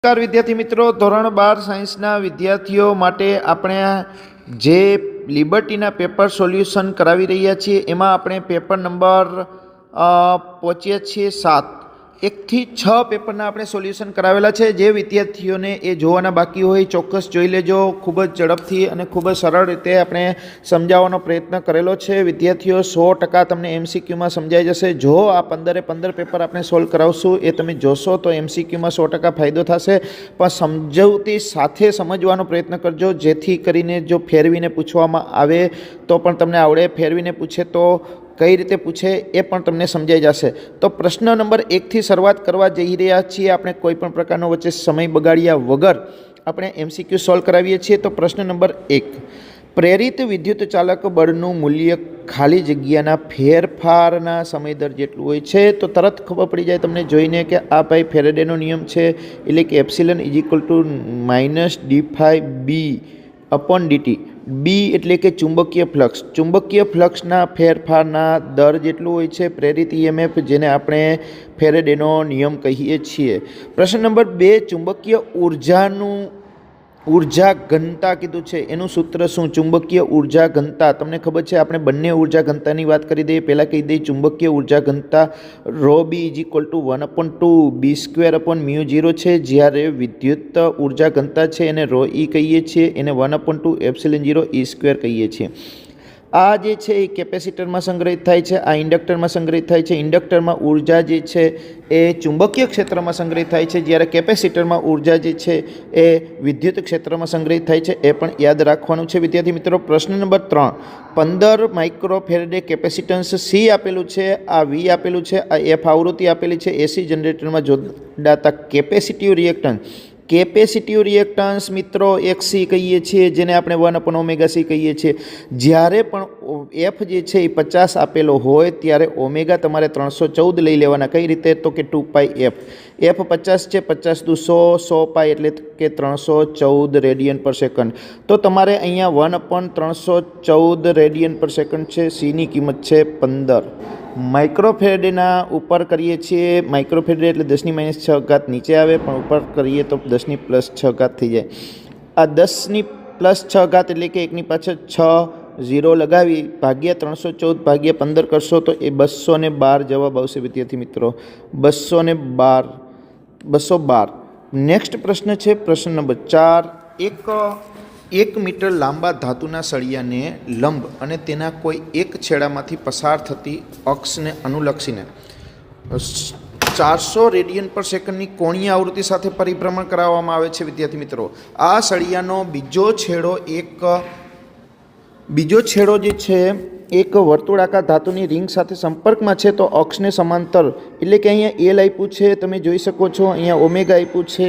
નમસ્કાર વિદ્યાર્થી મિત્રો, ધોરણ 12 સાયન્સના વિદ્યાર્થીઓ માટે આપણે જે લિબર્ટીના પેપર સોલ્યુશન કરાવી રહ્યા છીએ એમાં આપણે પેપર નંબર પહોંચ્યા છીએ 7 1થી 6 પેપરના આપણે સોલ્યુશન કરાવેલા છે। જે વિદ્યાર્થીઓને એ જોવાના બાકી હોય ચોક્કસ જોઈ લેજો। ખૂબ જ ઝડપથી અને ખૂબ જ સરળ રીતે આપણે સમજાવવાનો પ્રયત્ન કરેલો છે। વિદ્યાર્થીઓ 100% તમને એમસીક્યુમાં સમજાઈ જશે। જો આ 15 પેપર આપણે સોલ્વ કરાવશું એ તમે જોશો તો એમસીક્યુમાં 100% ફાયદો થશે, પણ સમજવતી સાથે સમજવાનો પ્રયત્ન કરજો, જેથી કરીને જો ફેરવીને પૂછવામાં આવે તો પણ તમને આવડે, ફેરવીને પૂછે તો કઈ રીતે પૂછે એ પણ તમને સમજાઈ જશે। તો પ્રશ્ન નંબર 1થી શરૂઆત કરવા જઈ રહ્યા છીએ આપણે। કોઈ પણ પ્રકારનો વચ્ચે સમય બગાડ્યા વગર આપણે એમસીક્યુ સોલ્વ કરાવીએ છીએ। તો પ્રશ્ન નંબર 1, પ્રેરિત વિદ્યુત ચાલક બળનું મૂલ્ય ખાલી જગ્યાના ફેરફારના સમય દર જેટલું હોય છે। તો તરત ખબર પડી જાય તમને જોઈને કે આ ભાઈ ફેરેડેનો નિયમ છે, એટલે કે એપ્સિલન = -d∅b / dt। બી એટલે કે ચુંબકીય ફ્લક્સ, ચુંબકીય ફ્લક્સના ફેરફારના દર જેટલું હોય છે પ્રેરિત ઈએમએફ, જેને આપણે ફેરેડેનો નિયમ કહીએ છીએ। પ્રશ્ન નંબર 2, ચુંબકીય ઉર્જા ઘનતા કીધું છે, એનું સૂત્ર શું? ચુંબકીય ઉર્જા ઘનતા તમને ખબર છે, આપણે બંને ઉર્જા ઘનતાની વાત કરી દઈએ। પહેલાં કહી દઈએ ચુંબકીય ઉર્જા ઘનતા ρb = 1/2b² છે, જ્યારે વિદ્યુત ઉર્જા ઘનતા છે એને ρe કહીએ છીએ, એને 1/2ε0e² કહીએ છીએ। આ જે છે એ કેપેસિટરમાં સંગ્રહિત થાય છે, આ ઇન્ડક્ટરમાં સંગ્રહિત થાય છે। ઇન્ડક્ટરમાં ઉર્જા જે છે એ ચુંબકીય ક્ષેત્રમાં સંગ્રહિત થાય છે, જ્યારે કેપેસિટરમાં ઉર્જા જે છે એ વિદ્યુત ક્ષેત્રમાં સંગ્રહિત થાય છે। એ પણ યાદ રાખવાનું છે વિદ્યાર્થી મિત્રો। પ્રશ્ન નંબર 3, 15 માઇક્રોફેરેડે કેપેસિટન્સ સી આપેલું છે, આ વી આપેલું છે, આ એફ આવૃત્તિ આપેલી છે। એસી જનરેટરમાં જોડાતા કેપેસિટિવ રિએક્ટન્સ મિત્રો XC કહીએ છીએ, જેને આપણે 1/ωc કહીએ છીએ। જ્યારે પણ એફ જે છે એ 50 આપેલો હોય ત્યારે ઓમેગા તમારે 314 લઈ લેવાના। કઈ રીતે? તો કે 2πf। એફ 50 છે, 50 × 100 100π એટલે કે 314 રેડિયન/સેકન્ડ। તો તમારે અહીંયા 1/314 રેડિયન/સેકન્ડ છે, સીની કિંમત છે 15। માઇક્રોફેરેડેના ઉપર કરીએ છીએ, માઇક્રોફેરેડે એટલે 10⁻6 નીચે આવે, પણ ઉપર કરીએ તો 10⁻6 થઈ જાય। આ 10⁻6 એટલે કે 1 ની પાછળ 6 0 લગાવી ભાગ્યા 314 ભાગ્યા 15 કરશો તો એ 212 જવાબ આવશે વિદ્યાર્થી મિત્રો, 212। નેક્સ્ટ પ્રશ્ન છે પ્રશ્ન નંબર 4, 1 મીટર લાંબા ધાતુના સળિયાને લંબ અને તેના કોઈ એક છેડામાંથી પસાર થતી અક્ષને અનુલક્ષીને 400 રેડિયન/સેકન્ડની કોણીય આવૃત્તિ સાથે પરિભ્રમણ કરાવવામાં આવે છે વિદ્યાર્થી મિત્રો। આ સળિયાનો બીજો છેડો જે છે એક વર્તુળાકાર ધાતુની રિંગ સાથે સંપર્કમાં છે, તો અક્ષને સમાંતર, એટલે કે અહીંયા એલ આપ્યું છે, તમે જોઈ શકો છો, અહીંયા ઓમેગા આપ્યું છે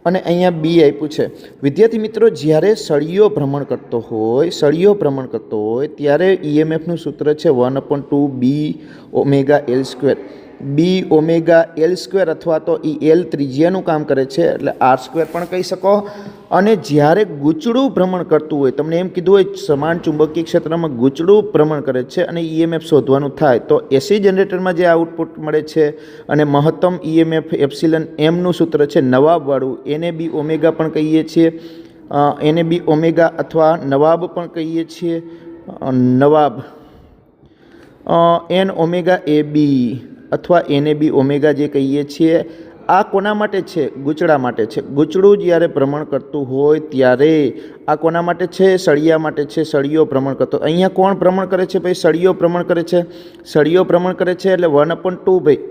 અને અહીંયા બી આપ્યું છે। વિદ્યાર્થી મિત્રો, જ્યારે સળિયો ભ્રમણ કરતો હોય ત્યારે ઈએમએફનું સૂત્ર છે 1/2bω_L², bω_L² અથવા તો એલ ત્રિજ્યાનું કામ કરે છે એટલે r² પણ કહી શકો। અને જ્યારે ગૂંચળું ભ્રમણ કરતું હોય, તમને એમ કીધું હોય સમાન ચુંબકીય ક્ષેત્રમાં ગૂંચળું ભ્રમણ કરે છે અને ઈએમએફ શોધવાનું થાય, તો એસી જનરેટરમાં જે આઉટપુટ મળે છે અને મહત્તમ ઈએમએફ એપ્સિલન એમનું સૂત્ર છે નવાબવાળું, એને બી ઓમેગા પણ કહીએ છીએ, એને બી ઓમેગા અથવા નવાબ પણ કહીએ છીએ, નવાબ n⍵AB અથવા એને બી ઓમેગા જે કહીએ છીએ। આ કોના માટે છે? ગૂંચળા માટે છે। ગૂંચળું જ્યારે ભ્રમણ કરતું હોય ત્યારે આ કોના માટે છે? સળિયા માટે છે, સળિયો ભ્રમણ કરતો। અહીંયા કોણ ભ્રમણ કરે છે ભાઈ? સળિયો ભ્રમણ કરે છે, સળિયો ભ્રમણ કરે છે એટલે 1/2 ભાઈ,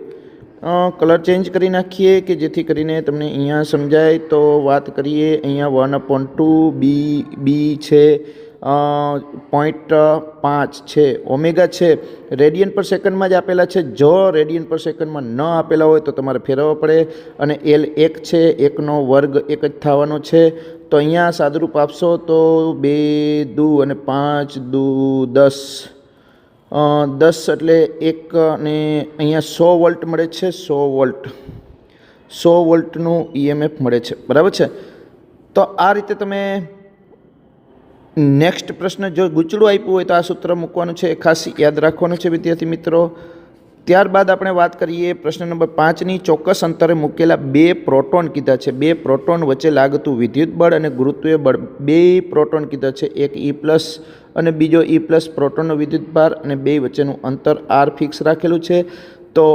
કલર ચેન્જ કરી નાખીએ કે જેથી કરીને તમને અહીંયા સમજાય। તો વાત કરીએ, અહીંયા 1/2 છે, 0.5 છે, ઓમેગા છે, રેડિયન/સેકન્ડમાં જ આપેલા છે। જો રેડિયન/સેકન્ડમાં ન આપેલા હોય તો તમારે ફેરવવા પડે, અને એલ 1 છે, 1નો વર્ગ 1 જ થવાનો છે। તો અહીંયા સાદુરૂપ આપશો તો 2 × 2 અને 5 × 2 = 10 એટલે 1 અને અહીંયા 100 વોલ્ટ મળે છે, 100 વોલ્ટનું ઈએમએફ મળે છે, બરાબર છે। તો આ રીતે તમે નેક્સ્ટ પ્રશ્ન, જો ગૂંચળું આપ્યું હોય તો આ સૂત્ર મૂકવાનું છે, ખાસ યાદ રાખવાનું છે વિદ્યાર્થી મિત્રો। ત્યારબાદ આપણે વાત કરીએ પ્રશ્ન નંબર 5ની. ચોક્કસ અંતરે મૂકેલા બે પ્રોટોન કીધા છે. બે પ્રોટોન વચ્ચે લાગતું વિદ્યુત બળ અને ગુરુત્વીય બળ. બે પ્રોટોન કીધા છે, એક E+ અને બીજો E+ પ્રોટોનનો વિદ્યુતભાર અને બે વચ્ચેનું અંતર R ફિક્સ રાખેલું છે. તો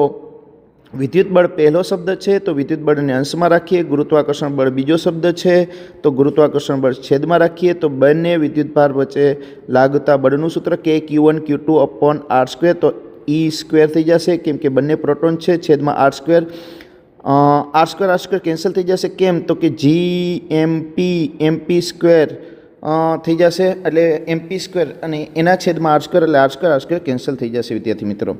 વિદ્યુત બળ પહેલો શબ્દ છે, તો વિદ્યુત બળને અંશમાં રાખીએ. ગુરુત્વાકર્ષણ બળ બીજો શબ્દ છે, તો ગુરુત્વાકર્ષણ બળ છેદમાં રાખીએ. તો બંને વિદ્યુતભાર વચ્ચે લાગતા બળનું સૂત્ર K(Q1Q2/R²). તો E² થઈ જશે કેમ કે બંને પ્રોટોન છે, છેદમાં R². R² કેન્સલ થઈ જશે. કેમ? તો કે G(MP)(MP²) થઈ જશે એટલે MP² અને એના છેદમાં R² એટલે R² કેન્સલ થઈ જશે વિદ્યાર્થી મિત્રો.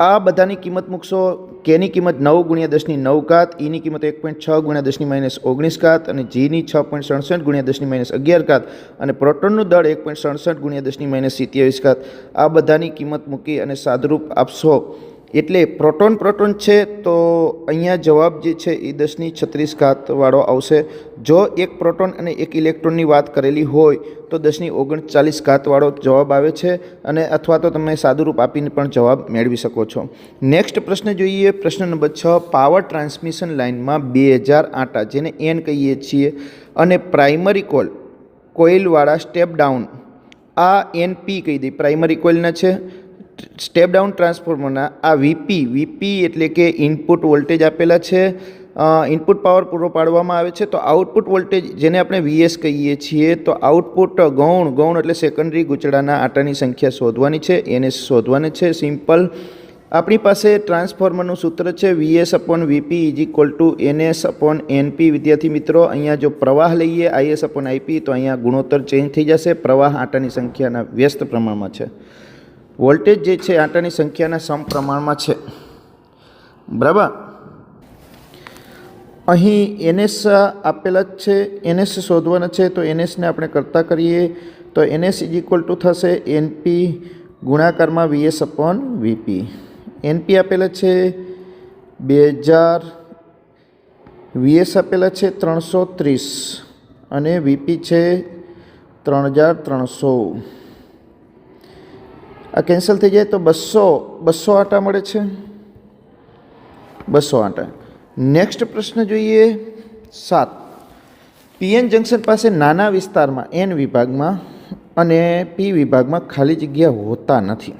આ બધાની કિંમત મૂકશો. કેની કિંમત 9 × 10⁹, ઈની કિંમત 1.6 × 10⁻⁻⁹ અને જીની 6.67 × 10⁻11 અને પ્રોટોનનું દળ 1.67 × 10⁻27. આ બધાની કિંમત મૂકી અને સાદુરૂપ આપશો એટલે પ્રોટોન છે, તો અહીંયા જવાબ જે છે એ 10⁻36 વાળો આવશે. જો એક પ્રોટોન અને એક ઇલેક્ટ્રોનની વાત કરેલી હોય તો 10⁻39 વાળો જવાબ આવે છે, અને અથવા તો તમે સાદુરૂપ આપીને પણ જવાબ મેળવી શકો છો. નેક્સ્ટ પ્રશ્ન જોઈએ. પ્રશ્ન નંબર 6. પાવર ટ્રાન્સમિશન લાઇનમાં 2000 આંટા, જેને N કહીએ છીએ, અને પ્રાઇમરી કોઇલવાળા સ્ટેપ ડાઉન, આ NP કહી દઈએ, પ્રાઇમરી કોઇલના છે. સ્ટેપ ડાઉન ટ્રાન્સફોર્મરના આ VP એટલે કે ઇનપુટ વોલ્ટેજ આપેલા છે. ઇનપુટ પાવર પૂરો પાડવામાં આવે છે. તો આઉટપુટ વોલ્ટેજ જેને આપણે VS કહીએ છીએ, તો આઉટપુટ ગૌણ એટલે સેકન્ડરી ગૂંચળાના આંટાની સંખ્યા શોધવાની છે, NS શોધવાની છે. સિમ્પલ. આપણી પાસે ટ્રાન્સફોર્મરનું સૂત્ર છે VS/VP = NS/NP. વિદ્યાર્થી મિત્રો, અહીંયા જો પ્રવાહ લઈએ IS/IP, તો અહીંયા ગુણોત્તર ચેન્જ થઈ જશે. પ્રવાહ આંટાની સંખ્યાના વ્યસ્ત પ્રમાણમાં છે, વોલ્ટેજ જે છે આંટાની સંખ્યાના સમપ્રમાણમાં છે. બરાબર. અહીં NS આપેલા જ છે, NS શોધવાના છે. તો NSને આપણે કરતા કરીએ તો NS = થશે NP ગુણાકારમાં VS/VP. NP આપેલા છે 2000, VS આપેલા છે 330 અને VP છે 3300. આ કેન્સલ થઈ જાય તો 200 આંટા મળે છે. 200 આંટા. નેક્સ્ટ પ્રશ્ન જોઈએ. 7. PN જંકશન પાસે નાના વિસ્તારમાં N વિભાગમાં અને P વિભાગમાં ખાલી જગ્યા હોતા નથી.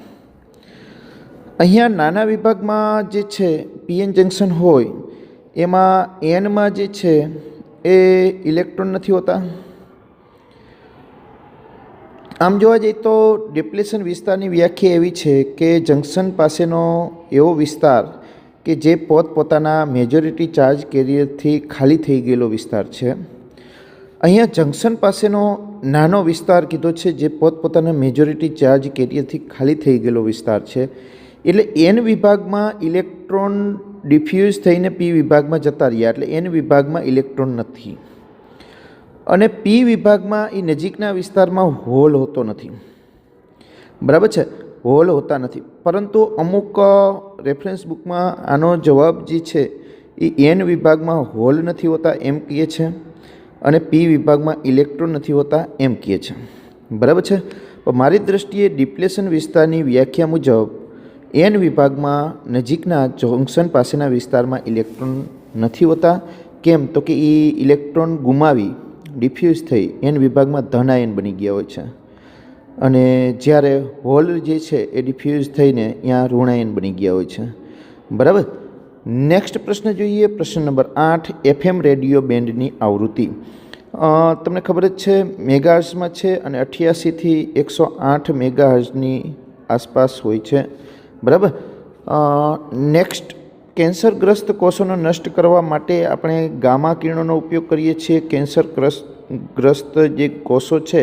અહીંયા નાના વિભાગમાં જે છે PN જંકશન હોય એમાં Nમાં જે છે એ ઇલેક્ટ્રોન નથી હોતા. આમ જોવા જઈએ તો ડિપ્લેશન વિસ્તારની વ્યાખ્યા એવી છે કે જંકશન પાસેનો એવો વિસ્તાર કે જે પોતપોતાના મેજોરિટી ચાર્જ કેરિયરથી ખાલી થઈ ગયેલો વિસ્તાર છે. અહીંયા જંકશન પાસેનો નાનો વિસ્તાર કીધો છે જે પોતપોતાના મેજોરિટી ચાર્જ કેરિયરથી ખાલી થઈ ગયેલો વિસ્તાર છે. એટલે N વિભાગમાં ઇલેક્ટ્રોન ડિફ્યુઝ થઈને P વિભાગમાં જતા રહ્યા, એટલે N વિભાગમાં ઇલેક્ટ્રોન નથી. અને P વિભાગમાં એ નજીકના વિસ્તારમાં હોલ હોતો નથી. બરાબર છે, હોલ હોતા નથી. પરંતુ અમુક રેફરન્સ બુકમાં આનો જવાબ જે છે એ N વિભાગમાં હોલ નથી હોતા એમ કહે છે, અને P વિભાગમાં ઇલેક્ટ્રોન નથી હોતા એમ કહે છે. બરાબર છે. પણ મારી દૃષ્ટિએ ડિપ્લેશન વિસ્તારની વ્યાખ્યા મુજબ N વિભાગમાં નજીકના જંકશન પાસેના વિસ્તારમાં ઇલેક્ટ્રોન નથી હોતા. કેમ? તો કે એ ઇલેક્ટ્રોન ગુમાવી ડિફ્યુઝ થઈ N વિભાગમાં ધન આયન બની ગયા હોય છે, અને જ્યારે હોલ જે છે એ ડિફ્યુઝ થઈને ત્યાં ઋણાયન બની ગયા હોય છે. બરાબર. નેક્સ્ટ પ્રશ્ન જોઈએ. પ્રશ્ન નંબર 8. FM રેડિયો બેન્ડની આવૃત્તિ તમને ખબર જ છે મેગાહર્ટ્ઝમાં છે, અને 88 થી 108 મેગાહર્ટ્ઝની આસપાસ હોય છે. બરાબર. નેક્સ્ટ, કેન્સરગ્રસ્ત કોષોને નષ્ટ કરવા માટે આપણે ગામા કિરણોનો ઉપયોગ કરીએ છીએ કેન્સરગ્રસ્ત જે કોષો છે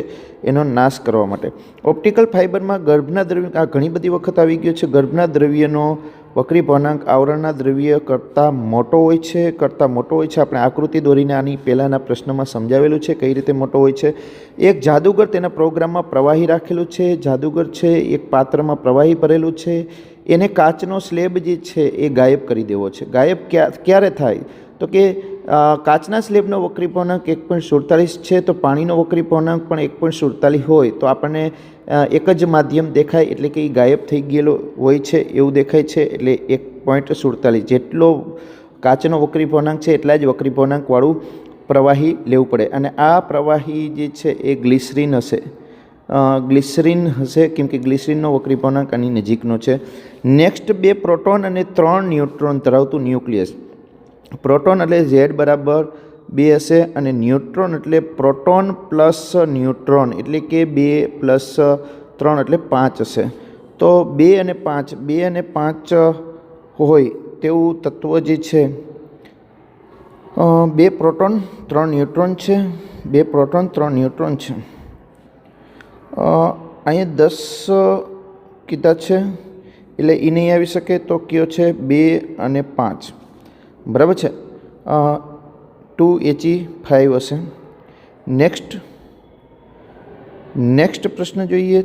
એનો નાશ કરવા માટે. ઓપ્ટિકલ ફાઇબરમાં ગર્ભના દ્રવ્ય, આ ઘણી બધી વખત આવી ગયો છે, ગર્ભના દ્રવ્યનો વક્રીભવનાંક આવરણના દ્રવ્ય કરતાં મોટો હોય છે. આપણે આકૃતિ દોરીને આની પહેલાંના પ્રશ્નમાં સમજાવેલું છે કઈ રીતે મોટો હોય છે. એક જાદુગર તેના પ્રોગ્રામમાં પ્રવાહી રાખેલું છે. જાદુગર છે એક પાત્રમાં પ્રવાહી ભરેલું છે, એને કાચનો સ્લેબ જે છે એ ગાયબ કરી દેવો છે. ગાયબ ક્યારે થાય? તો કે કાચના સ્લેબનો વક્રી પૂર્ણાંક 1.47 છે, તો પાણીનો વક્રી પૂર્ણાંક પણ 1.47 હોય તો આપણને એક જ માધ્યમ દેખાય, એટલે કે એ ગાયબ થઈ ગયેલો હોય છે એવું દેખાય છે. એટલે 1.47 જેટલો કાચનો વક્રી પૂર્ણાંક છે એટલા જ વક્રી પૂર્ણાંકવાળું પ્રવાહી લેવું પડે. અને આ પ્રવાહી જે છે એ ગ્લિસરીન હશે, કેમ કે ગ્લિસરીનનો વક્રી પૂર્ણાંક આની નજીકનો છે. નેક્સ્ટ, 2 પ્રોટોન અને 3 ન્યુટ્રોન ધરાવતું ન્યુક્લિયસ. પ્રોટોન એટલે Z બરાબર 2 હશે, અને ન્યુટ્રોન એટલે પ્રોટોન પ્લસ ન્યુટ્રોન એટલે કે 2 પ્લસ 3 એટલે 5 હશે. તો 2 અને 5 હોય તેવું તત્વ જે છે, 2 પ્રોટોન 3 ન્યુટ્રોન છે, 2 પ્રોટોન 3 ન્યુટ્રોન છે. અહીંયા 10 કીધા છે એટલે એ નહીં આવી શકે, તો કયો છે 2 અને 5, બરાબર છે. 2He5 હશે. નેક્સ્ટ પ્રશ્ન જોઈએ.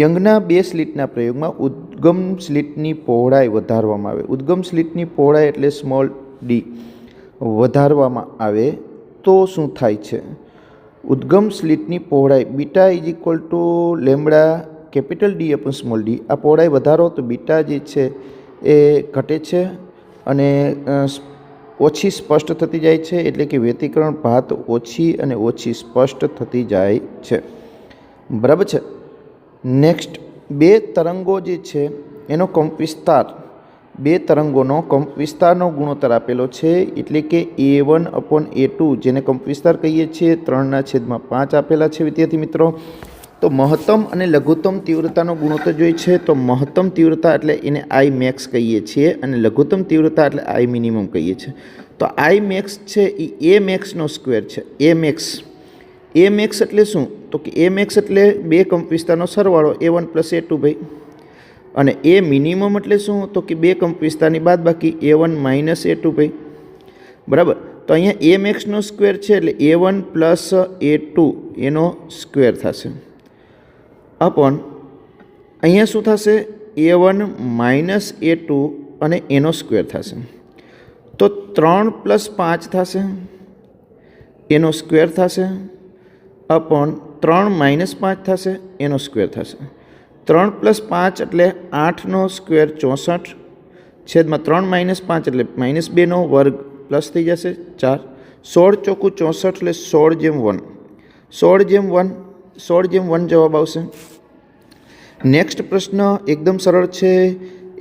યંગના 2 સ્લિટના પ્રયોગમાં ઉદ્ગમ સ્લિટની પહોળાઈ વધારવામાં આવે. ઉદ્ગમ સ્લિટની પહોળાઈ એટલે સ્મોલ d વધારવામાં આવે તો શું થાય છે? ઉદ્ગમ સ્લિટની પહોળાઈ beta is equal to lambda capital D upon small d. આ પહોળાઈ વધારો તો બીટા જે છે એ ઘટે છે અને ઓછી સ્પષ્ટ થતી જાય છે, એટલે કે વ્યતિકરણ ભાત ઓછી અને ઓછી સ્પષ્ટ થતી જાય છે, બરાબર છે. નેક્સ્ટ, 2 તરંગો જે છે એનો કંપવિસ્તાર, 2 તરંગોનો કંપવિસ્તારનો ગુણોત્તર આપેલો છે, એટલે કે A1 અપોન A2 જેને કંપવિસ્તાર કહીએ છીએ 3/5 આપેલા છે વિદ્યાર્થી મિત્રો. તો મહત્તમ અને લઘુત્તમ તીવ્રતાનો ગુણોત્તર જોઈએ છે, તો મહત્તમ તીવ્રતા એટલે એને I max કહીએ છીએ અને લઘુત્તમ તીવ્રતા એટલે I minimum કહીએ છીએ. તો I max છે એ A maxનો સ્ક્વેર છે. A max એટલે શું? તો કે A max એટલે 2 કંપવિસ્તારનો સરવાળો A1 પ્લસ A2 ભાઈ. અને A મિનિમમ એટલે શું? તો કે 2 કંપવિસ્તારની બાદબાકી A1 માઇનસ A2 ભાઈ, બરાબર. તો અહીંયા A maxનો સ્ક્વેર છે એટલે A1 પ્લસ A2 એનો સ્ક્વેર થશે, અપોન અહીંયા શું થશે? A1 માઇનસ A2 અને એનો સ્ક્વેર થશે. તો 3 પ્લસ 5 થશે, એનો સ્ક્વેર થશે, અપોન 3 માઇનસ 5 થશે, એનો સ્ક્વેર થશે. 3 પ્લસ 5 એટલે 8નો સ્ક્વેર 64, છેદમાં 3 માઇનસ 5 એટલે -2નો વર્ગ પ્લસ થઈ જશે 4. 16 ચોકું 64 એટલે 16/1, 16/1 જવાબ આવશે. નેક્સ્ટ પ્રશ્ન એકદમ સરળ છે.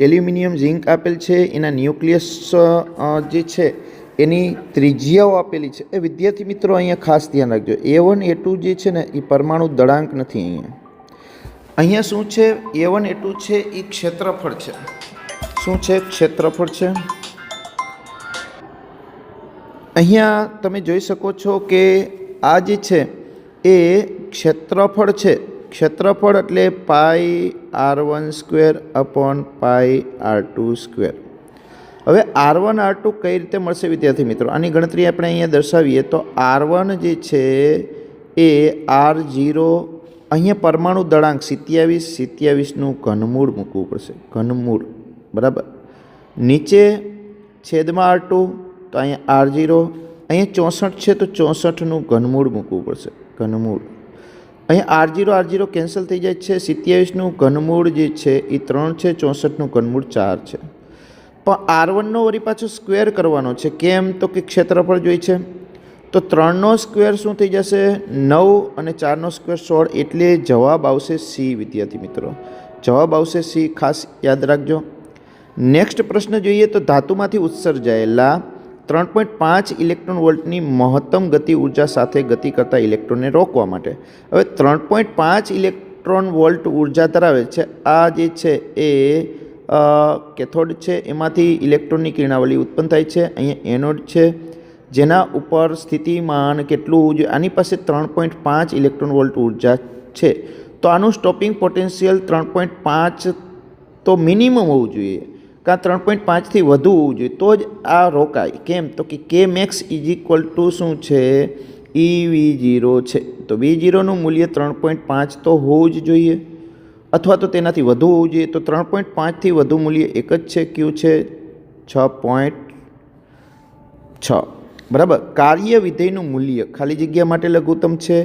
એલ્યુમિનિયમ ઝિંક આપેલ છે, એના ન્યુક્લિયસ જે છે એની ત્રિજ્યાઓ આપેલી છે. એ વિદ્યાર્થી મિત્રો અહીંયા ખાસ ધ્યાન રાખજો. A1 A2 જે છે ને એ પરમાણુ દળાંક નથી. અહીંયા શું છે? A1 A2 છે એ ક્ષેત્રફળ છે. શું છે? ક્ષેત્રફળ છે. અહીંયા તમે જોઈ શકો છો કે આ જે છે એ ક્ષેત્રફળ છે. ક્ષેત્રફળ એટલે πr1² અપોન πr2². હવે R1 R2 કઈ રીતે મળશે વિદ્યાર્થી મિત્રો? આની ગણતરી આપણે અહીંયા દર્શાવીએ તો R1 જે છે એ R0, અહીંયા પરમાણુ દળાંક 27નું ઘનમૂળ મૂકવું પડશે, ઘનમૂળ, બરાબર. નીચે છેદમાં R2, તો અહીંયા R0, અહીંયા 64 છે તો 64નું ઘનમૂળ મૂકવું પડશે, ઘનમૂળ. અહીંયા R0 કેન્સલ થઈ જાય છે. 27નું ઘનમૂળ જે છે એ 3 છે, 64નું ઘનમૂળ 4 છે. પણ R1નો વળી પાછો સ્ક્વેર કરવાનો છે. કેમ? તો કે ક્ષેત્રફળ જોઈએ છે. તો 3નો સ્ક્વેર શું થઈ જશે? 9 અને 4નો સ્ક્વેર 16, એટલે જવાબ આવશે C વિદ્યાર્થી મિત્રો. જવાબ આવશે C, ખાસ યાદ રાખજો. નેક્સ્ટ પ્રશ્ન જોઈએ તો ધાતુમાંથી ઉત્સર્જાયેલા 3.5 ઇલેક્ટ્રોન વોલ્ટની મહત્તમ ગતિ ઉર્જા સાથે ગતિ કરતા ઇલેક્ટ્રોનને રોકવા માટે. હવે 3.5 ઇલેક્ટ્રોન વોલ્ટ ઉર્જા ધરાવે છે. આ જે છે એ કેથોડ છે, એમાંથી ઇલેક્ટ્રોનની કિરણાવલી ઉત્પન્ન થાય છે. અહીંયા એનોડ છે જેના ઉપર સ્થિતિમાન કેટલું હોવું જોઈએ? આની પાસે 3.5 ઇલેક્ટ્રોન વોલ્ટ ઉર્જા છે, તો આનું સ્ટોપિંગ પોટેન્શિયલ 3.5 તો મિનિમમ હોવું જોઈએ, કાં 3.5થી વધુ હોવું જોઈએ, તો જ આ રોકાય. કેમ? તો કે K max is equal two શું છે? EV0 છે. તો V0નું મૂલ્ય 3.5 તો હોવું જ જોઈએ, અથવા તો તેનાથી વધુ હોવું જોઈએ. તો 3.5થી વધુ મૂલ્ય એક જ છે, કયું છે? 6.6. બરાબર. કાર્ય વિધેયનું મૂલ્ય ખાલી જગ્યા માટે લઘુત્તમ છે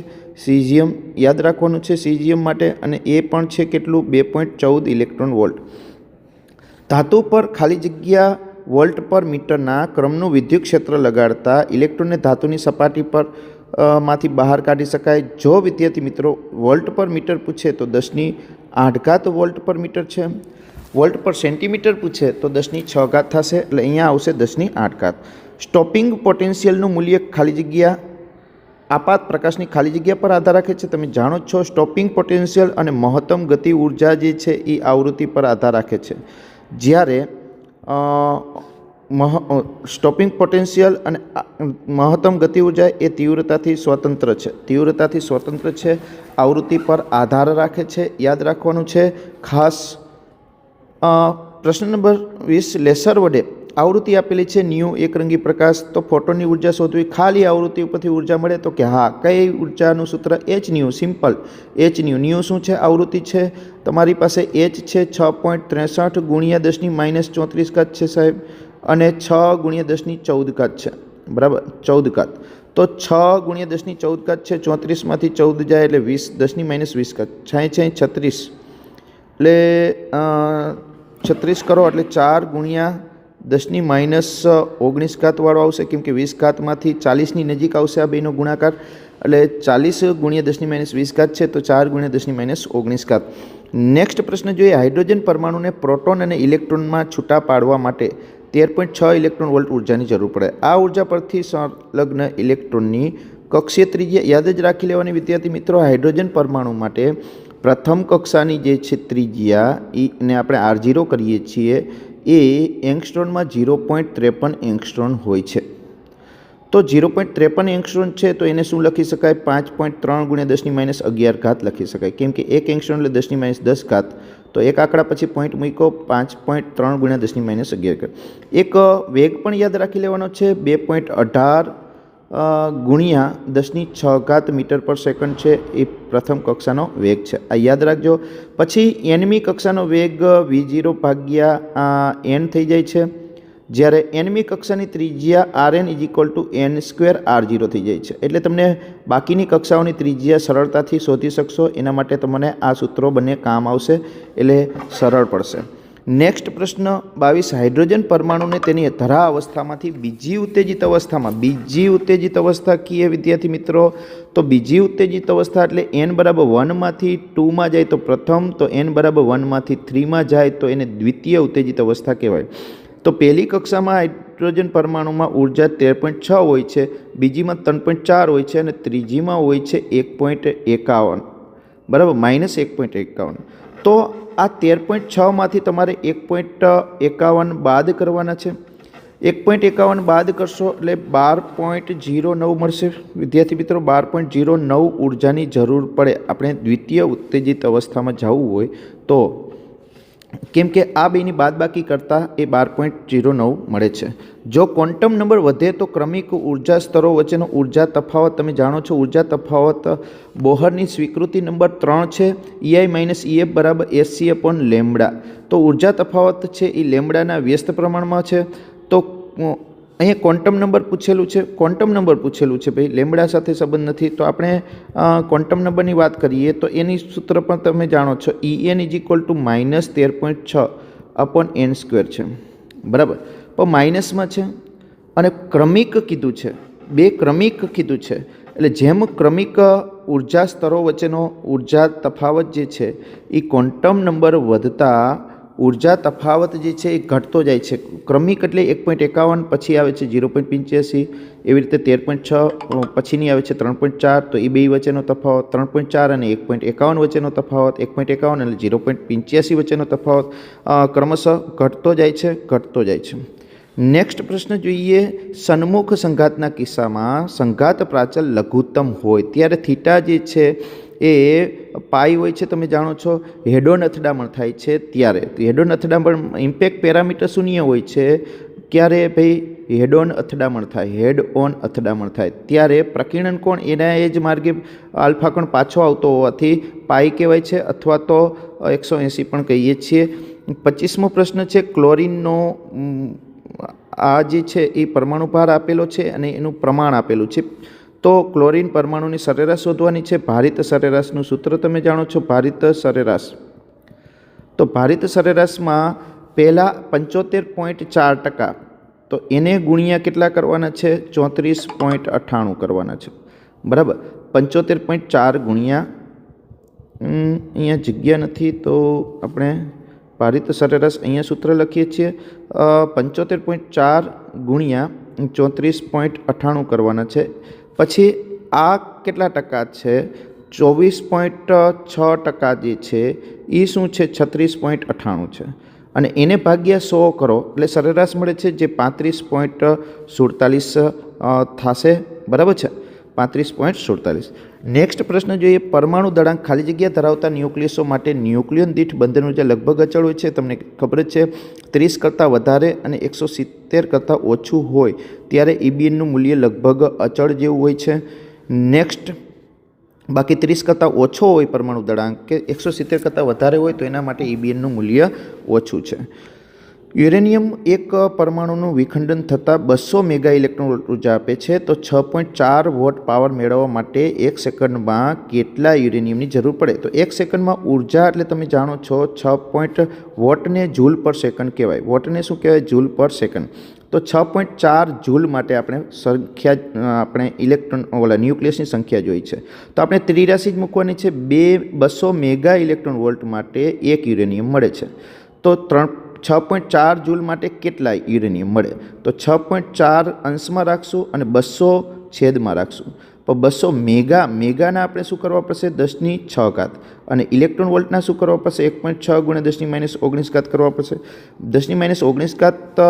સીઝિયમ, યાદ રાખવાનું છે સીઝિયમ માટે, અને એ પણ છે કેટલું 2.14 ઇલેક્ટ્રોન વોલ્ટ. ધાતુ પર ખાલી જગ્યા વોલ્ટ પર મીટરના ક્રમનું વિદ્યુત ક્ષેત્ર લગાડતા ઇલેક્ટ્રોનને ધાતુની સપાટી પર માંથી બહાર કાઢી શકાય. જો વિદ્યાર્થી મિત્રો વોલ્ટ પર મીટર પૂછે તો 10⁸ વોલ્ટ પર મીટર છે. વોલ્ટ પર સેન્ટીમીટર પૂછે તો 10⁶ થશે, એટલે અહીંયા આવશે 10⁸. સ્ટોપિંગ પોટેન્શિયલનું મૂલ્ય ખાલી જગ્યા આપાત પ્રકાશની ખાલી જગ્યા પર આધાર રાખે છે. તમે જાણો છો સ્ટોપિંગ પોટેન્શિયલ અને મહત્તમ ગતિ ઉર્જા જે છે એ આવૃત્તિ પર આધાર રાખે છે. જ્યારે સ્ટોપિંગ પોટેન્શિયલ અને મહત્તમ ગતિ ઉર્જા એ તીવ્રતાથી સ્વતંત્ર છે, આવૃત્તિ પર આધાર રાખે છે. યાદ રાખવાનું છે ખાસ. પ્રશ્ન નંબર 20, લેસર વડે આવૃત્તિ આપેલી છે ન્યૂ એકરંગી પ્રકાશ, તો ફોટોનની ઉર્જા શોધવી. ખાલી આવૃત્તિ ઉપરથી ઉર્જા મળે તો કે હા, કઈ ઉર્જાનું સૂત્ર? H new. Simple H new. New શું છે? આવૃત્તિ છે. તમારી પાસે એચ છે 6.63 × 10⁻34 છે સાહેબ, અને 6 × 10⁻14 છે. બરાબર, 14. તો 6 × 10⁻14 છે, 34માંથી 14 જાય એટલે 20, 10⁻20. 36, એટલે 36 કરો એટલે 4 × 10⁻19 વાળો આવશે, કેમ કે 20માંથી 40ની નજીક આવશે આ બેનો ગુણાકાર, એટલે 40 × 10⁻20 છે, તો 4 × 10⁻19. નેક્સ્ટ પ્રશ્ન જોઈએ. હાઇડ્રોજન પરમાણુને પ્રોટોન અને ઇલેક્ટ્રોનમાં છૂટા પાડવા માટે 13.6 ઇલેક્ટ્રોન વોલ્ટ ઉર્જાની જરૂર પડે. આ ઉર્જા પરથી સંલગ્ન ઇલેક્ટ્રોનની કક્ષીય ત્રિજ્યા યાદ જ રાખી લેવાની વિદ્યાર્થી મિત્રો. હાઇડ્રોજન પરમાણુ માટે પ્રથમ કક્ષાની જે છે ત્રિજ્યા એને આપણે R0 કરીએ છીએ, એ એંગસ્ટ્રોનમાં 0.53 એંગસ્ટ્રોન હોય છે. તો 0.53 એંગસ્ટ્રોન છે, તો એને શું લખી શકાય? 5.3 × 10⁻11 લખી શકાય, કેમ કે 1 એંગસ્ટ્રોન એટલે 10⁻10. તો એક આંકડા પછી પોઈન્ટ મૂકો, 5.3 × 10⁻11. એક વેગ પણ યાદ રાખી લેવાનો છે, 2.18 × 10⁶ મીટર પર સેકન્ડ છે, એ પ્રથમ કક્ષાનો વેગ છે. આ યાદ રાખજો. પછી nમી કક્ષાનો વેગ v0/n થઈ જાય છે, જ્યારે nમી કક્ષાની ત્રિજ્યા Rn = n²r0 થઈ જાય છે. એટલે તમને બાકીની કક્ષાઓની ત્રિજ્યા સરળતાથી શોધી શકશો. એના માટે તમને આ સૂત્રો બંને કામ આવશે, એટલે સરળ પડશે. નેક્સ્ટ પ્રશ્ન 22, હાઇડ્રોજન પરમાણુને તેની ધરા અવસ્થામાંથી બીજી ઉત્તેજિત અવસ્થા કીએ વિદ્યાર્થી મિત્રો. તો બીજી ઉત્તેજિત અવસ્થા એટલે n = 1 માંથી 2 માં જાય તો પ્રથમ, તો n = 1 માંથી 3 માં જાય તો એને દ્વિતીય ઉત્તેજિત અવસ્થા કહેવાય. તો પહેલી કક્ષામાં હાઇડ્રોજન પરમાણુમાં ઉર્જા 13.6 હોય છે, બીજીમાં 3.4 હોય છે, અને ત્રીજીમાં હોય છે 1.51. બરાબર, -1.51. તો આ 13.6 માંથી તમારે 1.51 બાદ કરવાના છે. 1.51 બાદ કરશો એટલે 12.09 મળશે વિદ્યાર્થી મિત્રો. 12.09 ઉર્જાની જરૂર પડે આપણે દ્વિતીય ઉત્તેજિત અવસ્થામાં જવું હોય તો, કેમ કે આ બેની બાદબાકી કરતાં એ 12.09 મળે છે. જો ક્વોન્ટમ નંબર વધે તો ક્રમિક ઉર્જા સ્તરો વચ્ચેનો ઉર્જા તફાવત તમે જાણો છો. ઉર્જા તફાવત બોહરની સ્વીકૃતિ નંબર 3 છે, EI - EF = Sc/λ. તો ઉર્જા તફાવત છે એ લેમ્ડાના વ્યસ્ત પ્રમાણમાં છે. તો અહીંયા ક્વોન્ટમ નંબર પૂછેલું છે ભાઈ, લેમ્ડા સાથે સંબંધ નથી. તો આપણે ક્વોન્ટમ નંબરની વાત કરીએ તો એની સૂત્ર પણ તમે જાણો છો, En = -13.6/n². છે. બરાબર, પણ માઇનસમાં છે અને ક્રમિક કીધું છે, 2 ક્રમિક કીધું છે. એટલે જેમ ક્રમિક ઉર્જા સ્તરો વચ્ચેનો ઉર્જા તફાવત જે છે એ ક્વોન્ટમ નંબર વધતા ઉર્જા તફાવત જે છે એ ઘટતો જાય છે. ક્રમિક એટલે 1.51, પછી આવે છે 0.85, એવી રીતે 13.6, પછીની આવે છે 3.4. તો એ બે વચ્ચેનો તફાવત 3.4 અને 1.51 વચ્ચેનો તફાવત, 1.51 અને 0.85 વચ્ચેનો તફાવત ક્રમશઃ ઘટતો જાય છે. નેક્સ્ટ પ્રશ્ન જોઈએ. સન્મુખ સંઘાતના કિસ્સામાં સંઘાત પ્રાચલ લઘુત્તમ હોય ત્યારે થીટા જે છે એ પાઈ હોય છે. તમે જાણો છો હેડ ઓન અથડામણ થાય છે ત્યારે હેડ ઓન અથડામણ ઇમ્પેક્ટ પેરામીટર શૂન્ય હોય છે. ક્યારે ભાઈ હેડ ઓન અથડામણ થાય ત્યારે પ્રકીર્ણન કોણ એના એ જ માર્ગે આલ્ફા કોણ પાછો આવતો હોવાથી પાઈ કહેવાય છે, અથવા તો 180 પણ કહીએ છીએ. 25મો પ્રશ્ન છે. ક્લોરીનનો આ જે છે એ પરમાણુ ભાર આપેલો છે અને એનું પ્રમાણ આપેલું છે. તો ક્લોરીન પરમાણુની સરેરાશ શોધવાની છે. ભારિત સરેરાશનું સૂત્ર તમે જાણો છો, ભારિત સરેરાશ. તો ભારિત સરેરાશમાં પહેલાં 75.4%, તો એને ગુણ્યા કેટલા કરવાના છે? 34.98 કરવાના છે. બરાબર. 75.4 ગુણ્યા, અહીંયા જગ્યા નથી તો આપણે ભારિત સરેરાશ અહીંયા સૂત્ર લખીએ છીએ. 75.4 ગુણ્યા 34.98 કરવાના છે. પછી આ કેટલા ટકા છે? 24.6% જે છે એ શું છે? 36.98 છે. અને એને ભાગ્યા 100 કરો એટલે સરેરાશ મળે છે, જે 35.47 થશે. બરાબર છે, 35.47. નેક્સ્ટ પ્રશ્ન જોઈએ. પરમાણુ દળાંક ખાલી જગ્યા ધરાવતા ન્યુક્લિયસો માટે ન્યુક્લિયન દીઠ બંધન ઊર્જા લગભગ અચળ હોય છે. તમને ખબર જ છે, 30 કરતાં વધારે અને 170 કરતાં ઓછું હોય ત્યારે EBNનું મૂલ્ય લગભગ અચળ જેવું હોય છે. નેક્સ્ટ, બાકી 30 કરતાં ઓછો હોય પરમાણુ દળાંક કે 170 કરતાં વધારે હોય તો એના માટે EBNનું મૂલ્ય ઓછું છે. યુરેનિયમ એક પરમાણુનું વિખંડન થતાં 200 મેગા ઇલેક્ટ્રોન વોલ્ટ ઉર્જા આપે છે. તો 6.4 વોટ પાવર મેળવવા માટે 1 સેકન્ડમાં કેટલા યુરેનિયમની જરૂર પડે? તો 1 સેકન્ડમાં ઉર્જા એટલે તમે જાણો છો 6. વોટને જૂલ પર સેકન્ડ કહેવાય. વોટને શું કહેવાય? જૂલ પર સેકન્ડ. તો 6.4 જૂલ માટે આપણે ઇલેક્ટ્રોન ન્યુક્લિયસની સંખ્યા જોઈ છે. તો આપણે ત્રિરાશી જ મૂકવાની છે. 200 મેગા ઇલેક્ટ્રોન વોલ્ટ માટે 1 યુરેનિયમ મળે છે. તો 6.4 જૂલ માટે કેટલા યુરેનિયમ મળે? તો 6.4 અંશમાં રાખશું અને 200 છેદમાં રાખશું. તો 200 મેગાના આપણે શું કરવા પડશે? 10⁶. અને ઇલેક્ટ્રોન વોલ્ટના શું કરવા પડશે? 1.6 ગુણ્યા 10⁻19 કરવા પડશે. 10⁻19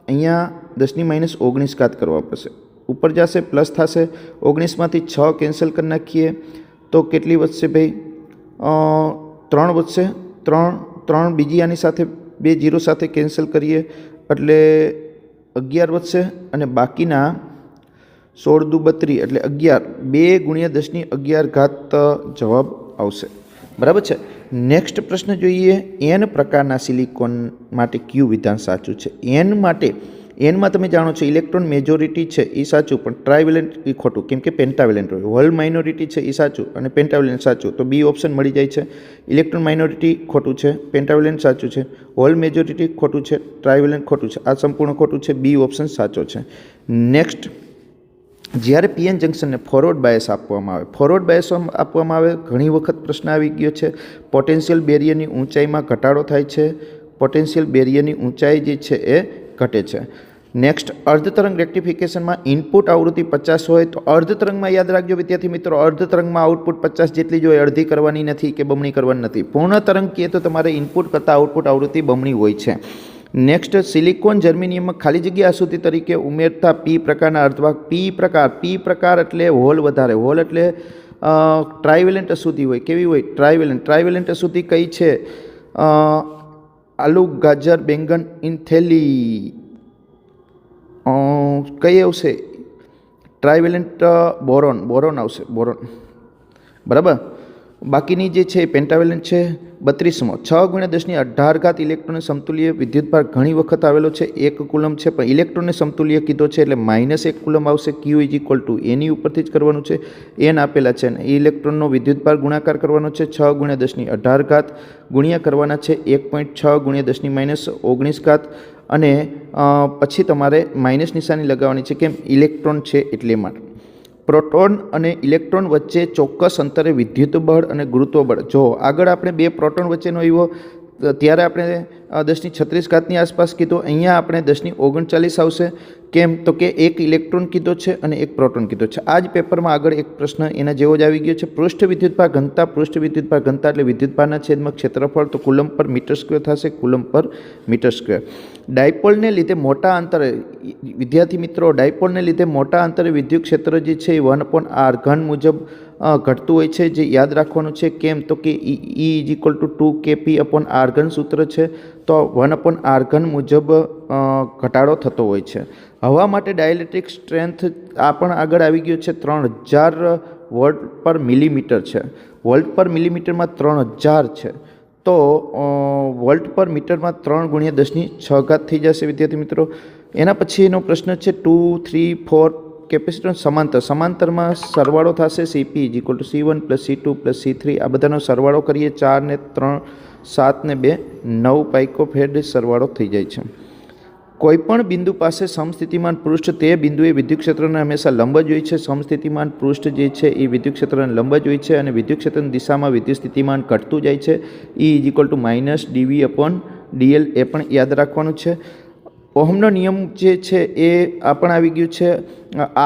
અહીંયા 10⁻19 કરવા પડશે. ઉપર જશે પ્લસ થશે. 19માંથી 6 કેન્સલ કરી નાખીએ તો કેટલી વધશે ભાઈ? 3 વધશે. 3 બીજી આની સાથે 2 0 સાથે કેન્સલ કરીએ એટલે 11 વધશે. અને બાકીના 16 × 32 એટલે 11. 2 ગુણ્યા 10⁻11 જવાબ આવશે. બરાબર છે. નેક્સ્ટ પ્રશ્ન જોઈએ. એન પ્રકારના સિલિકોન માટે કયું વિધાન સાચું છે? એન માટે, એનમાં તમે જાણો છો ઇલેક્ટ્રોન મેજોરિટી છે એ સાચું, પણ ટ્રાયવેલેન્ટ એ ખોટું, કેમ કે પેન્ટાવેલેન્ટ હોય. હોલ માઇનોરિટી છે એ સાચું અને પેન્ટાવેલેન્ટ સાચું, તો બી ઓપ્શન મળી જાય છે. ઇલેક્ટ્રોન માઇનોરિટી ખોટું છે, પેન્ટાવેલેન્ટ સાચું છે, હોલ મેજોરિટી ખોટું છે, ટ્રાયવેલેન્ટ ખોટું છે. આ સંપૂર્ણ ખોટું છે. બી ઓપ્શન સાચો છે. નેક્સ્ટ, જ્યારે પીએન જંક્શનને ફોરવર્ડ બાયસ આપવામાં આવે, ઘણી વખત પ્રશ્ન આવી ગયો છે. પોટેન્શિયલ બેરિયરની ઊંચાઈમાં ઘટાડો થાય છે. પોટેન્શિયલ બેરિયરની ઊંચાઈ જે છે એ ઘટે છે. નેક્સ્ટ, અર્ધતરંગ રેક્ટિફિકેશનમાં ઇનપુટ આવૃત્તિ 50 હોય તો અર્ધતરંગમાં યાદ રાખજો વિદ્યાર્થી મિત્રો, અર્ધતરંગમાં આઉટપુટ 50 જેટલી જ હોય, અડધી કરવાની નથી કે બમણી કરવાની નથી. પૂર્ણ તરંગ કહીએ તો તમારે ઇનપુટ કરતાં આઉટપુટ આવૃત્તિ બમણી હોય છે. નેક્સ્ટ, સિલિકોન જર્મેનિયમમાં ખાલી જગ્યા અશુદ્ધિ તરીકે ઉમેરતા પી પ્રકારના અર્ધવાહક. પી પ્રકાર એટલે હોલ વધારે. હોલ એટલે ટ્રાયવેલેન્ટ અશુદ્ધિ હોય. કેવી હોય? ટ્રાયવેલેન્ટ અશુદ્ધિ કઈ છે? આલુ, ગાજર, બેંગન, ઇન્થેલી કઈ આવશે? ટ્રાયવેલેન્ટ બોરોન આવશે. બોરોન. બરાબર. બાકીની જે છે પેન્ટાવેલેન્ટ છે. 32મો, 6 × 10⁻18 ઇલેક્ટ્રોન સમતુલ્ય વિદ્યુતભાર ઘણી વખત આવેલો છે. 1 કુલમ છે, પણ ઇલેક્ટ્રોનને સમતુલ્ય કીધો છે એટલે -1 કુલમ આવશે. Q = એની ઉપરથી જ કરવાનું છે. એન આપેલા છે અને ઇલેક્ટ્રોનનો વિદ્યુતભાર ગુણાકાર કરવાનો છે. 6 × 10⁻18 ગુણ્યા કરવાના છે 1.6 × 10⁻19 અને પછી તમારે માઇનસ નિશાની લગાવવાની છે. કેમ? ઇલેક્ટ્રોન છે એટલે માટે. પ્રોટોન અને ઇલેક્ટ્રોન વચ્ચે ચોક્કસ અંતરે વિદ્યુત બળ અને ગુરુત્વ બળ. જો આગળ આપણે 2 પ્રોટોન વચ્ચેનો આવ્યો ત્યારે આપણે 10⁻36 આસપાસ કીધો. અહીંયા આપણે 10⁻39 આવશે. કેમ? તો કે એક ઇલેક્ટ્રોન કીધો છે અને એક પ્રોટોન કીધો છે. આ જ પેપરમાં આગળ એક પ્રશ્ન એના જેવો જ આવી ગયો છે. પૃષ્ઠ વિદ્યુતભાર ઘનતા. પૃષ્ઠ વિદ્યુતભાર ઘનતા એટલે વિદ્યુતભારના છેદમાં ક્ષેત્રફળ. તો કુલમ પર મીટર સ્ક્વેર થશે. કુલમ પર મીટર સ્ક્વેર. ડાયપોલને લીધે મોટા અંતરે વિદ્યાર્થી મિત્રો, ડાયપોલને લીધે મોટા અંતરે વિદ્યુત ક્ષેત્ર જે છે એ 1/r ઘન મુજબ ઘટતું હોય છે. જે યાદ રાખવાનું છે. કેમ? તો કે E = 2kp/r ઘન સૂત્ર છે. તો 1/r ઘન મુજબ ઘટાડો થતો હોય છે. હવા માટે ડાયલેક્ટ્રિક સ્ટ્રેન્થ આ પણ આગળ આવી ગયો છે. 3000 વોલ્ટ/મિલીમીટર છે. વોલ્ટ/મિલીમીટરમાં 3000 છે. તો વોલ્ટ/મીટરમાં 3 × 10⁶ થઈ જશે વિદ્યાર્થી મિત્રો. એના પછીનો પ્રશ્ન છે 2, 3, 4 કેપેસિટર સમાંતરમાં સરવાળો થશે CP = C1 + C2 + C3 આ બધાનો સરવાળો કરીએ 4 ને 3 7 ને 2 9 પાઇકોફેરેડ સરવાળો થઈ જાય છે. કોઈપણ બિંદુ પાસે સમસ્થિતિમાન પૃષ્ઠ તે બિંદુએ વિદ્યુતક્ષેત્રને હંમેશા લંબ જ હોય છે. સમસ્થિતિમાન પૃષ્ઠ જે છે એ વિદ્યુતક્ષેત્રને લંબ જ હોય છે અને વિદ્યુતક્ષેત્રની દિશામાં વિદ્યુતસ્થિતિમાન ઘટતું જાય છે. E = -dV/dl એ પણ યાદ રાખવાનું છે. ઓહમનો નિયમ જે છે એ આ પણ આવી ગયું છે.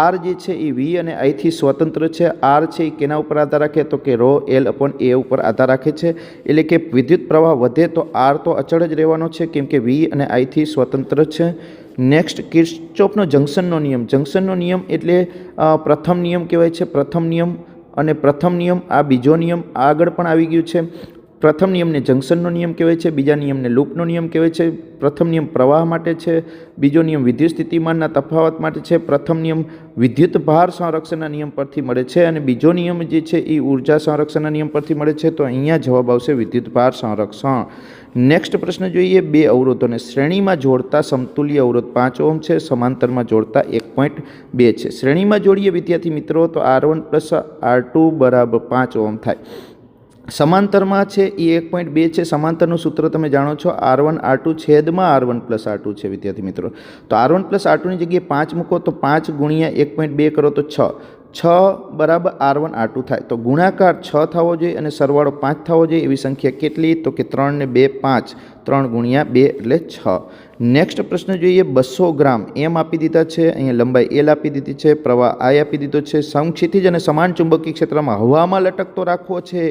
R જે છે એ V અને I થી સ્વતંત્ર છે. R છે એ કેના ઉપર આધાર રાખે તો કે ρl/a ઉપર આધાર રાખે છે. એટલે કે વિદ્યુત પ્રવાહ વધે તો R તો અચળ જ રહેવાનો છે કેમ કે V અને I થી સ્વતંત્ર છે. નેક્સ્ટ કિર્ચોફનો જંકશનનો નિયમ એટલે પ્રથમ નિયમ કહેવાય છે. પ્રથમ નિયમ અને પ્રથમ નિયમ આ બીજો નિયમ આગળ પણ આવી ગયું છે. પ્રથમ નિયમને જંકશનનો નિયમ કહેવાય છે. બીજા નિયમને લૂપનો નિયમ કહેવાય છે. પ્રથમ નિયમ પ્રવાહ માટે છે. બીજો નિયમ વિદ્યુત સ્થિતિમાનના તફાવત માટે છે. પ્રથમ નિયમ વિદ્યુત ભાર સંરક્ષણના નિયમ પરથી મળે છે અને બીજો નિયમ જે છે એ ઉર્જા સંરક્ષણના નિયમ પરથી મળે છે. તો અહીંયા જવાબ આવશે વિદ્યુત ભાર સંરક્ષણ. નેક્સ્ટ પ્રશ્ન જોઈએ. 2 અવરોધોને શ્રેણીમાં જોડતા સમતુલ્ય અવરોધ 5 ઓહમ છે. સમાંતરમાં જોડતા 1.2 છે. શ્રેણીમાં જોડીએ વિદ્યાર્થી મિત્રો તો R1 + R2 = 5 ઓહમ થાય. સમાંતરમાં છે એ 1.2 છે. સમાંતરનું સૂત્ર તમે જાણો છો R1 R2 છેદમાં R1 + R2 છે વિદ્યાર્થી મિત્રો. તો R1 + R2 ની જગ્યાએ 5 મૂકો તો 5 × 1.2 કરો તો 6 = R1 R2 થાય. તો ગુણાકાર 6 થવો જોઈએ અને સરવાળો 5 થવો જોઈએ. એવી સંખ્યા કેટલી તો કે 3 ને 2 5 3 × 2 એટલે 6. નેક્સ્ટ પ્રશ્ન જોઈએ. 200 ગ્રામ એમ આપી દીધા છે. અહીંયા લંબાઈ L આપી દીધી છે. પ્રવાહ I આપી દીધો છે. સમક્ષિતિજ અને સમાન ચુંબકીય ક્ષેત્રમાં હવામાં લટકતો રાખવો છે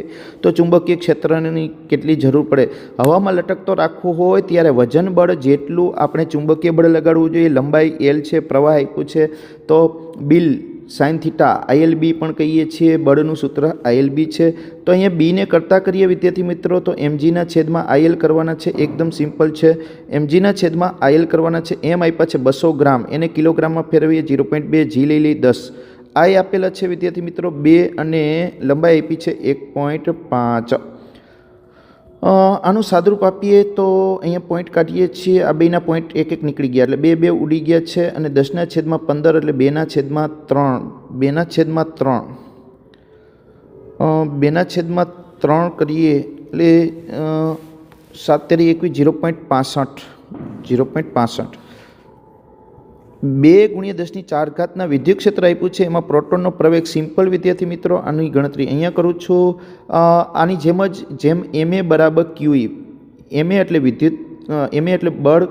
તો ચુંબકીય ક્ષેત્રની કેટલી જરૂર પડે. હવામાં લટકતો રાખવું હોય ત્યારે વજન બળ જેટલું આપણે ચુંબકીય બળ લગાડવું જોઈએ. લંબાઈ L છે. પ્રવાહ આપ્યું છે તો બિલ sin θ ILB પણ કહીએ છીએ. બળનું સૂત્ર ILB છે. તો અહીંયા બીને કરતા કરીએ વિદ્યાર્થી મિત્રો તો mg/IL કરવાના છે. એકદમ સિમ્પલ છે. mg/IL કરવાના છે. એમ આપ્યા છે 200 ગ્રામ એને કિલોગ્રામમાં ફેરવીએ 0.2 g લઈ લઈ 10 I આપેલા છે વિદ્યાર્થી મિત્રો 2 અને લંબાઈ આપી છે 1.5. આનું સાદુરૂપ આપીએ તો અહીંયા પોઈન્ટ કાઢીએ છીએ. આ બેના પોઈન્ટ એક નીકળી ગયા એટલે 2 ઉડી ગયા છે અને 10/15 એટલે 2/3 કરીએ એટલે 7 × 0.65 2 × 10⁴ વિદ્યુત ક્ષેત્ર આપ્યું છે. એમાં પ્રોટોનનો પ્રવેગ સિમ્પલ વિદ્યાર્થી મિત્રો. આની ગણતરી અહીંયા કરું છું. આની જેમ MA = QE. MA એટલે બળ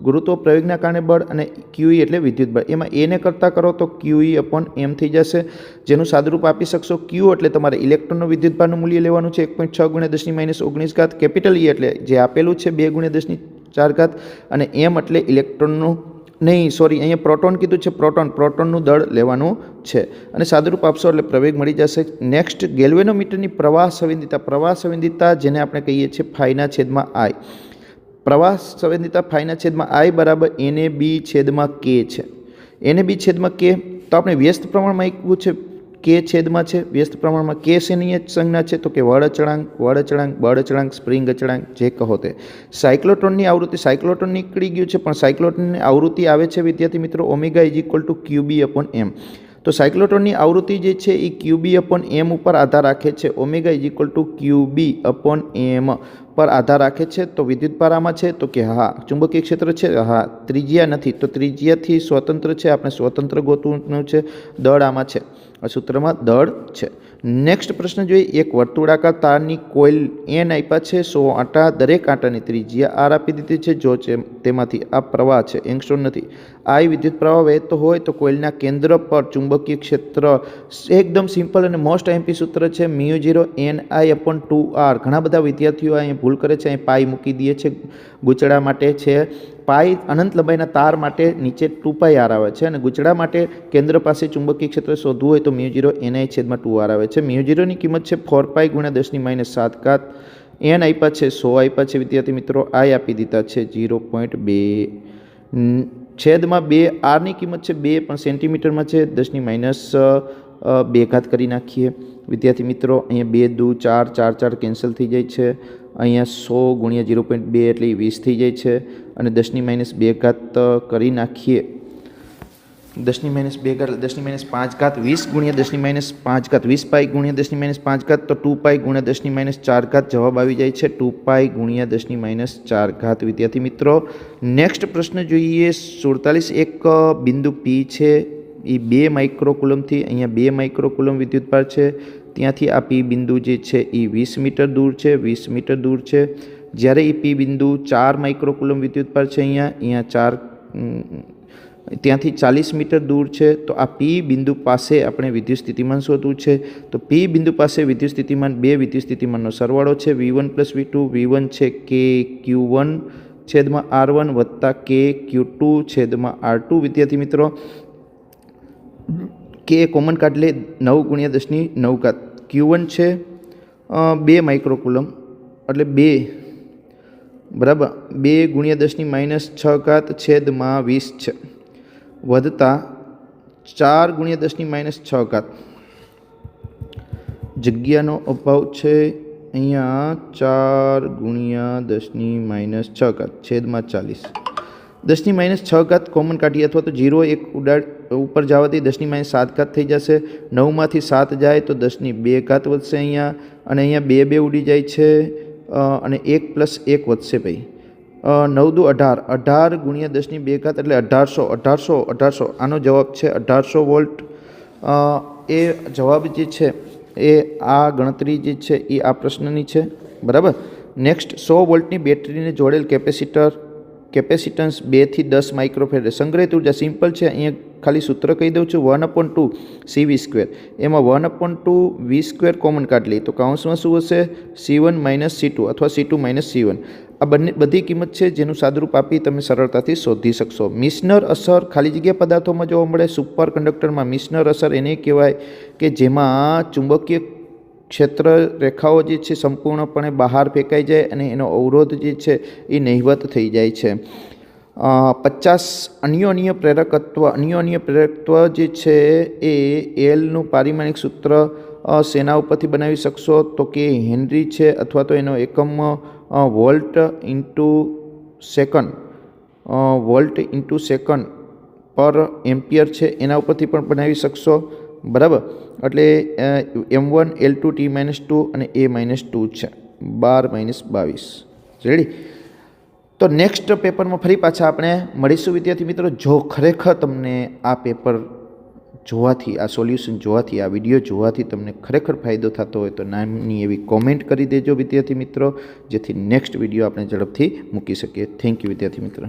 ગુરુત્વ પ્રવેગના કારણે બળ અને QE એટલે વિદ્યુત બળ. એમાં A ને કરતાં કરો તો QE/m થઈ જશે. જેનું સાદુરૂપ આપી શકશો. Q એટલે તમારે ઇલેક્ટ્રોનનો વિદ્યુતભારનું મૂલ્ય લેવાનું છે 1.6 × 10⁻19. કેપિટલ E એટલે જે આપેલું છે 2 × 10⁴ અને M એટલે ઇલેક્ટ્રોનનું અહીંયા પ્રોટોન કીધું છે. પ્રોટોનનું દળ લેવાનું છે અને સાદુરૂપ આપશો એટલે પ્રવેગ મળી જશે. નેક્સ્ટ ગેલ્વેનોમીટરની પ્રવાહ સંવેદિતા જેને આપણે કહીએ છીએ φ/I. પ્રવાહ સંવેદિતા φ/I = NAB/K છે. NAB/K તો આપણે વ્યસ્ત પ્રમાણમાં આપ્યું છે K/માં છે. વ્યસ્ત પ્રમાણમાં K શેની સંજ્ઞા છે તો કે બળ અચળાંક સ્પ્રિંગ અચળાંક જે કહો તે. સાયક્લોટ્રોનની આવૃત્તિ નીકળી ગયું છે પણ સાયક્લોટ્રોનની આવૃત્તિ આવે છે વિદ્યાર્થી મિત્રો ω = QB/m. તો સાયક્લોટ્રોનની આવૃત્તિ જે છે એ QB/m ઉપર આધાર રાખે છે. ω = QB/m પર આધાર રાખે છે. તો વિદ્યુતભાર આમાં છે તો કે હા. ચુંબકીય ક્ષેત્ર છે હા. ત્રિજ્યા નથી તો ત્રિજ્યાથી સ્વતંત્ર છે. આપણે સ્વતંત્ર ગોતવાનું છે. દળ આમાં છે. આ સૂત્રમાં દળ છે. નેક્સ્ટ પ્રશ્ન જોઈએ. એક વર્તુળાકાર તારની કોઇલ N આપ્યા છે 100 આંટા. દરેક આંટાની ત્રિજ્યા R આપી દીધી છે. જો તેમાંથી આ પ્રવાહ છે એંગસ્ટ્રોમ નથી. I વિદ્યુત પ્રવાહ વહેતો હોય તો કોઇલના કેન્દ્ર પર ચુંબકીય ક્ષેત્ર એકદમ સિમ્પલ અને મોસ્ટ આઈએમપી સૂત્ર છે μ0NI/2R. ઘણા બધા વિદ્યાર્થીઓ અહીં ભૂલ કરે છે. અહીં પાઈ મૂકી દે છે. ગૂંચળા માટે છે પાઈ. અનંત લંબાઈના તાર માટે નીચે 2πr આવે છે અને ગૂંચળા માટે કેન્દ્ર પાસે ચુંબકીય ક્ષેત્ર શોધવું હોય તો μ0NI/2R આવે છે. μ0ની કિંમત છે 4π × 10⁻7. N આપ્યા છે 100 આપ્યા છે વિદ્યાર્થી મિત્રો. I આપી દીધા છે 0.2/2. R ની કિંમત છે 2 પણ સેન્ટીમીટરમાં છે 10⁻2 કરી નાખીએ વિદ્યાર્થી મિત્રો. અહીંયા 2 × 2 = 4 4 4 કેન્સલ થઈ જાય છે અહીંયા 100 ગુણ્યા 0.2 એટલે 20 થઈ જાય છે અને 10⁻2 ઘાત કરી નાખીએ 10⁻2 ઘાત 10⁻5 ઘાત 20 ગુણ્યા 10⁻5 ઘાત 20 પાઈ ગુણ્યા 10⁻5 ઘાત તો 2 પાઈ ગુણ્યા 10⁻4 ઘાત જવાબ આવી જાય છે 2 પાઈ ગુણ્યા 10⁻4 ઘાત વિદ્યાર્થી મિત્રો। નેક્સ્ટ પ્રશ્ન જોઈએ 47 એક બિંદુ P છે એ 2 માઇક્રોકુલમથી અહીંયા 2 માઇક્રોકુલમ વિદ્યુતભાર છે ત્યાંથી આ P બિંદુ જે છે એ 20 મીટર દૂર છે 20 મીટર દૂર છે જ્યારે એ P બિંદુ 4 માઇક્રોકુલમ વિદ્યુતભાર છે અહીંયા 4 ત્યાંથી 40 મીટર દૂર છે તો આ P બિંદુ પાસે આપણે વિદ્યુત સ્થિતિમાન શોધવું છે તો P બિંદુ પાસે વિદ્યુત સ્થિતિમાન બે વિદ્યુત સ્થિતિમાનનો સરવાળો છે V1 + V2 V1 છે K Q1 છેદમાં R1 વત્તા K Q2 છેદમાં R2 વિદ્યાર્થી મિત્રો K કોમન કાઢી લે 9 ગુણ્યા 10⁹ ઘાત Q1 છે 2 માઇક્રોકુલમ એટલે 2 બરાબર 2 ગુણ્યા 10⁻6 ઘાત છેદમાં 20 છે વધતા 4 ગુણ્યા 10⁻6 ઘાત જગ્યાનો અભાવ છે અહીંયા 4 ગુણ્યા 10⁻6 ઘાત છેદમાં 40 10⁻6 ઘાત કોમન કાઢીએ અથવા તો 0 એક ઉપર જવાથી 10⁻7 ઘાત થઈ જશે 9માંથી 7 જાય તો 10⁻2 ઘાત વધશે અહીંયા અને અહીંયા 2 2 ઉડી જાય છે અને 1 + 1 વધશે ભાઈ 9 દુ 18 18 ગુણ્યા 10⁻2 ઘાત એટલે 1800 આનો જવાબ છે 1800 વોલ્ટ એ જવાબ જે છે એ આ ગણતરી જે છે એ આ પ્રશ્નની છે બરાબર। નેક્સ્ટ 100 વોલ્ટની બેટરીને જોડેલ કેપેસિટન્સ 2 થી 10 માઇક્રોફેરેડ સંગ્રહિત ઉર્જા સિમ્પલ છે અહીંયા ખાલી સૂત્ર કહી દઉં છું 1/2 CV²। એમાં 1/2 V² કોમન કાઢી લઈએ તો કૌંસમાં શું હશે C1 - C2 અથવા C2 - C1 આ બધી કિંમત છે જેનું સાદુરૂપ આપી તમે સરળતાથી શોધી શકશો। મિશનર અસર ખાલી જગ્યા પદાર્થોમાં જોવા મળે સુપર કંડક્ટરમાં મિશનર અસર એને કહેવાય કે જેમાં ચુંબકીય ક્ષેત્ર રેખાઓ જે છે સંપૂર્ણપણે બહાર ફેંકાઈ જાય અને એનો અવરોધ જે છે એ નહિવત થઈ જાય છે। 50 અન્યોન્ય પ્રેરકત્વ જે છે એ એલનું પારિમાણિક સૂત્ર શેના ઉપરથી બનાવી શકશો તો કે હેનરી છે અથવા તો એનો એકમ વોલ્ટ ઇન્ટુ સેકન્ડ પર એમ્પિયર છે એના ઉપરથી પણ બનાવી શકશો બરાબર। એટલે M1 L2 T-2 અને A-2 છે 12 - 22 રેડી। તો નેક્સ્ટ પેપરમાં ફરી પાછા આપણે મળીશું વિદ્યાર્થી મિત્રો। જો ખરેખર તમને આ પેપર જોવાથી આ સોલ્યુશન જોવાથી આ વિડીયો જોવાથી તમને ખરેખર ફાયદો થતો હોય તો નામની એવી કોમેન્ટ કરી દેજો વિદ્યાર્થી મિત્રો જેથી નેક્સ્ટ વિડીયો આપણે ઝડપથી મૂકી શકીએ। થેન્ક યુ વિદ્યાર્થી મિત્રો।